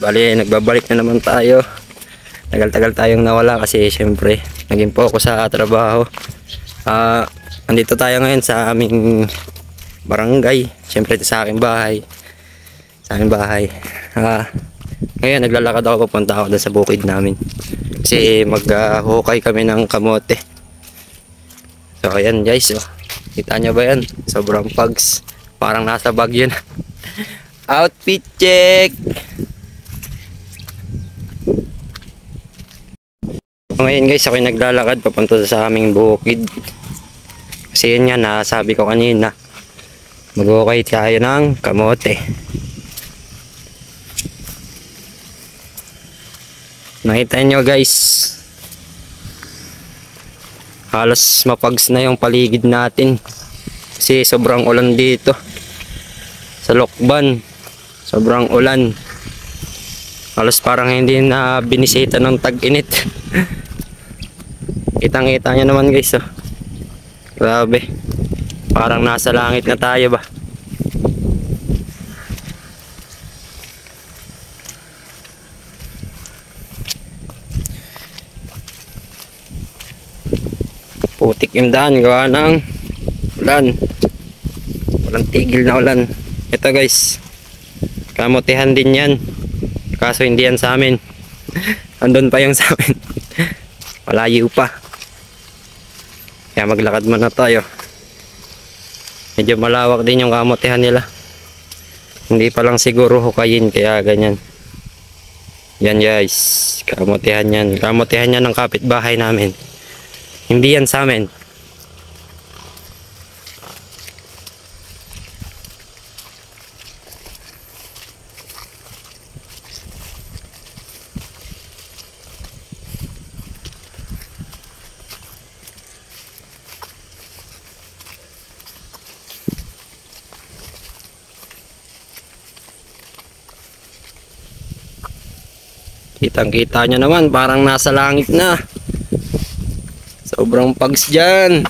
Bali, nagbabalik na naman tayo. Tagal-tagal tayong nawala kasi syempre naging focus sa trabaho. Andito tayo ngayon sa aming barangay. Syempre sa aking bahay. Sa aming bahay. Ngayon naglalakad ako, papunta ako doon sa bukid namin. Kasi maghukay kami ng kamote. So ayan guys, oh. Kita nyo ba yan? Sobrang pugs. Parang nasa Baguio na. Outfit check! Ngayon guys, ako'y naglalakad papunta sa aming bukid. Kasi yun nga, nasabi ko kanina, mag-ukay tayo ng kamote. Nakita nyo guys, halos mapags na yung paligid natin. Kasi sobrang ulan dito. Sa Lokban, sobrang ulan. Halos parang hindi na binisita ng tag-init. Kitang-kita nyo naman guys, oh. Grabe. Parang nasa langit na tayo ba. Putik yung daan, gawa ng ulan. Walang tigil na ulan. Ito guys, kamotehan din yan. Kaso hindi yan sa amin. Andun pa yung sa amin. Malayo pa. Kaya maglakad muna tayo. Medyo malawak din yung kamotehan nila. Hindi pa lang siguro hukayin, kaya ganyan. Yan guys, kamotehan yan. Kamotehan yan ng kapitbahay namin. Hindi yan sa amin. Kitang-kita nyo naman, parang nasa langit na. Sobrang pags dyan.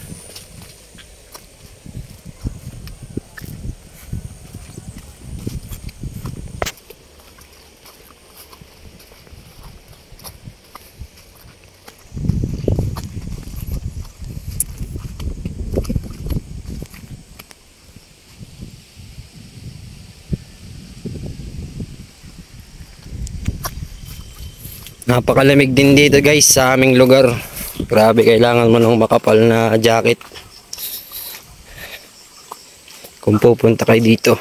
Napakalamig din dito guys sa aming lugar. Grabe, kailangan mo ng makapal na jacket kung pupunta kayo dito.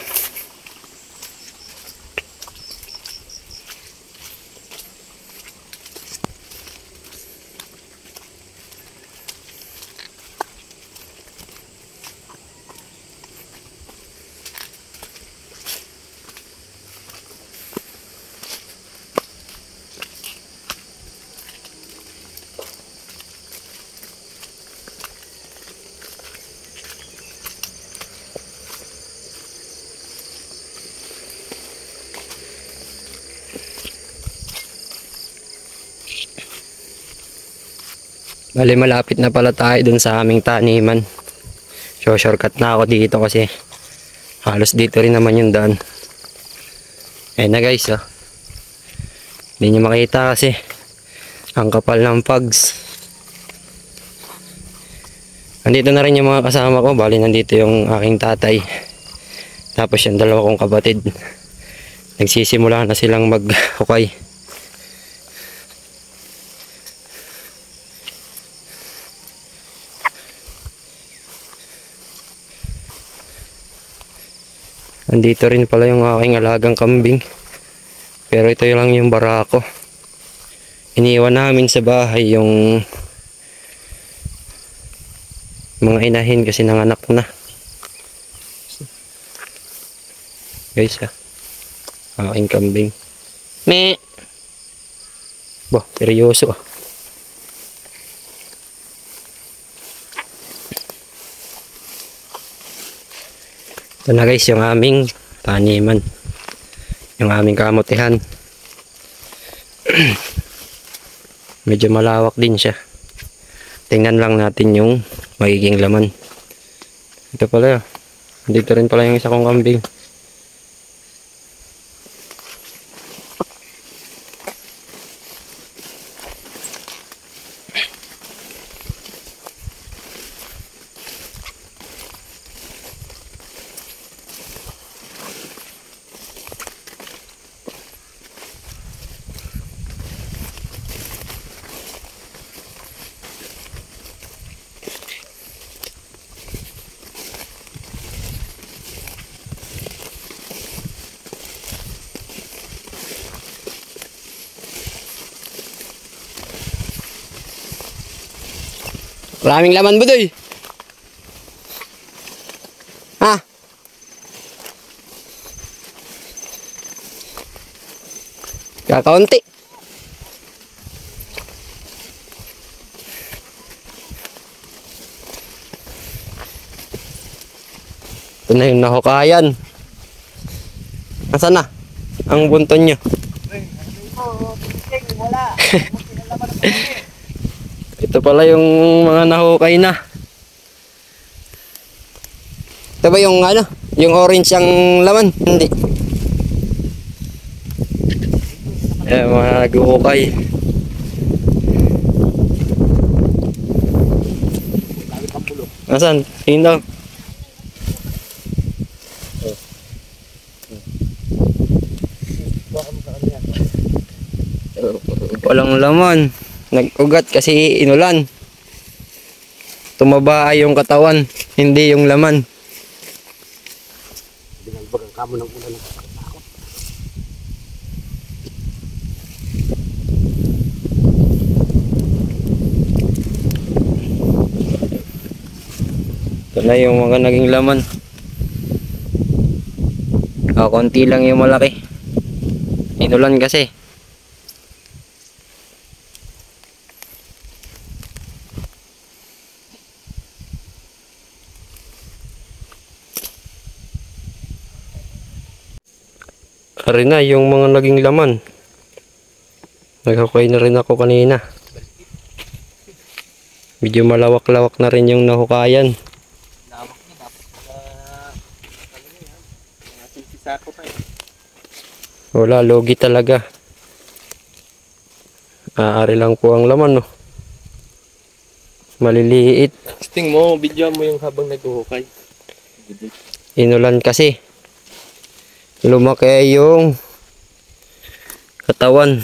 Bali, malapit na pala tayo dun sa aming taniman. So shortcut na ako dito kasi halos dito rin naman yung daan. Ayun na guys, oh. Hindi nyo makita kasi ang kapal ng pugs. Nandito na rin yung mga kasama ko. Bali, nandito yung aking tatay. Tapos yung dalawa kong kapatid. Nagsisimula na silang maghukay. Andito rin pala yung aking alagang kambing. Pero ito lang yung barako. Iniwan namin sa bahay yung mga inahin kasi nanganak na. Guys, aking kambing. Me. Bah, seryoso. Ito na guys yung aming taniman. Yung aming kamotehan. Medyo malawak din siya. Tingnan lang natin yung magiging laman. Ito pala. Dito rin pala yung isa kong kambing. Maraming laman, Budoy. Ha? Kakaunti. Ito na yung nahukayan. Nasaan na? Ang bunton nyo. Ito pala yung mga nahukay na. Ito ba yung ano? Yung orange ang laman? Hindi. Eh, mga naghuhukay. Nasaan? Tingin daw. Walang laman. Nag-ugat kasi inulan. Tumaba yung katawan, hindi yung laman. Binagbagang kamo ng ulan. Ito na yung mga naging laman. Konti lang yung malaki. Inulan kasi. Ari na yung mga naging laman. Naghukay na rin ako kanina. Medyo malawak-lawak na rin yung nahukayan. Lawak niya dapat ating sisako pa eh. Wala, logi talaga. Ari lang po ang laman, no. Maliliit. Sting mo, video mo yung habang naghuhukay. Inulan kasi. Lumaki yung katawan.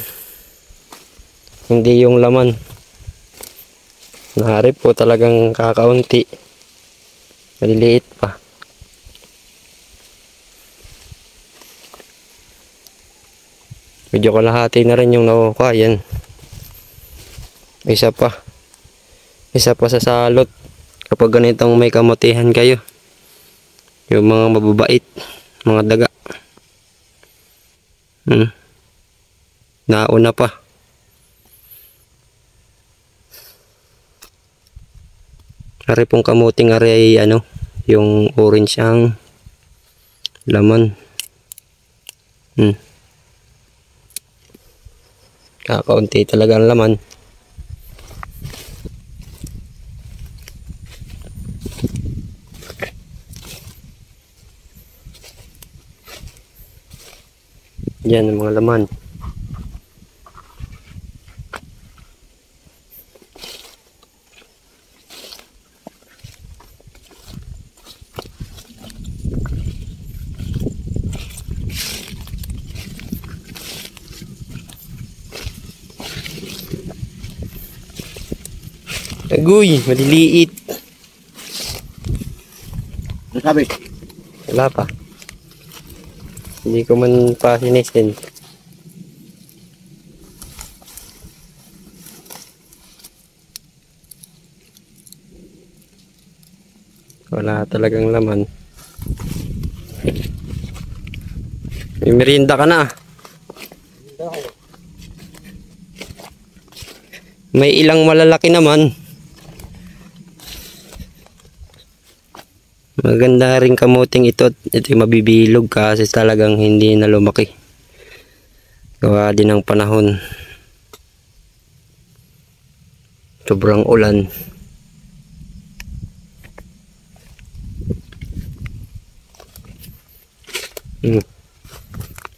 Hindi yung laman. Naharip po talagang kakaunti. Maliliit pa. Medyo kalahati na rin yung nahukayan. Isa pa. Isa pa sa salot. Kapag ganitong may kamutihan kayo. Yung mga mababait. Mga daga. Nauna pa. Ari pong kamuting ari ay ano, yung orange ang laman. Kakaunti talaga ang laman. Yan ang mga laman. Agoy, maliliit. Nakabi. Wala pa. Hindi ko man pa sinisin. Wala talagang laman. May merienda ka na. May ilang malalaki naman. Maganda rin kamuting ito. Ito yung mabibilog kasi talagang hindi na lumaki. Gawa din ng panahon. Sobrang ulan.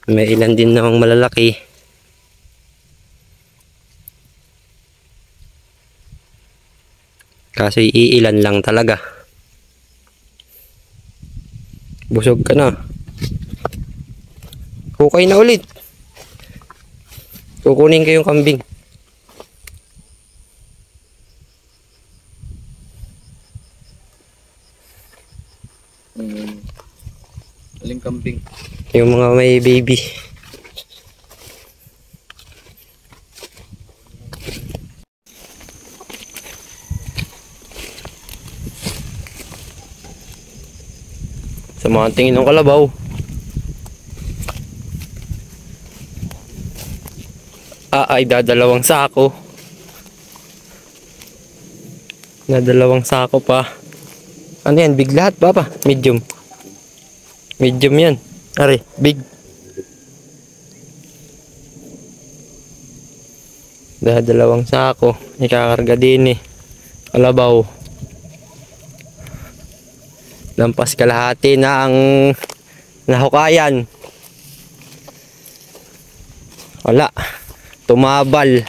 May ilan din namang malalaki. Kasi iilan lang talaga. Busog ka na. Hukay na ulit. Kukunin ko yung kambing. Aling kambing. Yung mga may baby. Sa mga tingin ng kalabaw. Ay dadalawang sako. Dadalawang sako pa. Ano yan? Big lahat ba pa? Medium. Medium yan. Ari, big. Dalawang sako. Ikakarga din eh. Kalabaw. Lampas kalahati na ang nahukayan. Wala. Tumabal.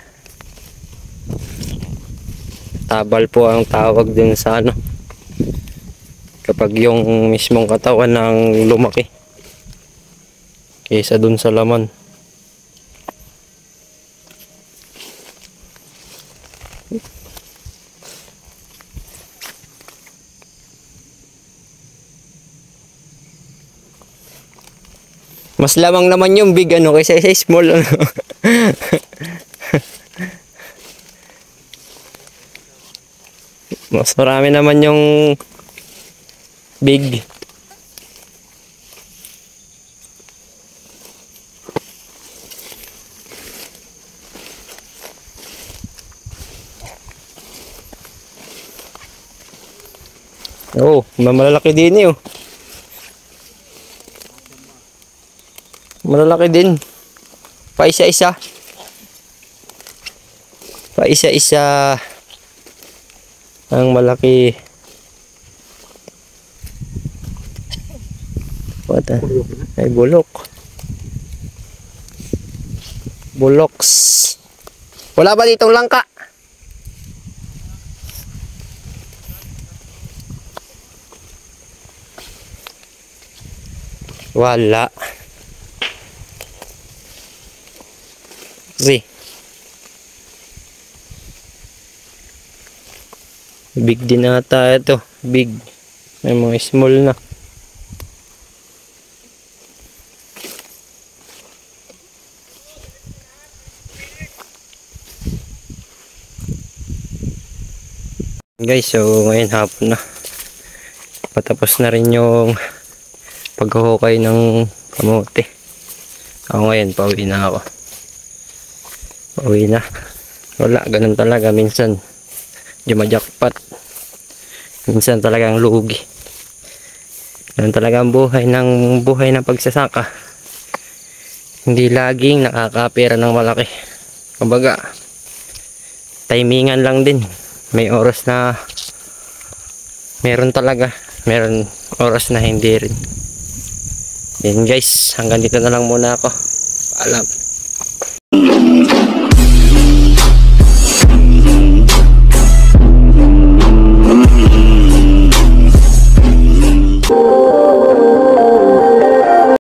Tabal po ang tawag dun sa ano. Kapag yung mismong katawan ng lumaki. Kaysa dun sa laman. Mas lamang naman yung big ano kaysa sa small ano. Mas marami naman yung big. Oh, malalaki din eh. Oh. Malalaki din. Pa isa-isa. Pa isa-isa. Ang malaki. What? Ay bulok. Buloks. Wala ba ditong langka? Wala. See. Big din ata ito. Big. May mga small na. Guys, so ngayon hapon na. Patapos na rin yung paghuhukay ng kamote. Ako ngayon, pauwi na ako. Pauwi na. Wala, ganun talaga minsan. Di ma-jackpot. Minsan talagang lugi. Ganun talaga ang buhay ng pagsasaka. Hindi laging nakakapera ng malaki. Kumbaga, timingan lang din. May oras na meron talaga. Meron oras na hindi rin. Yan guys, hanggang dito na lang muna ako. Paalam.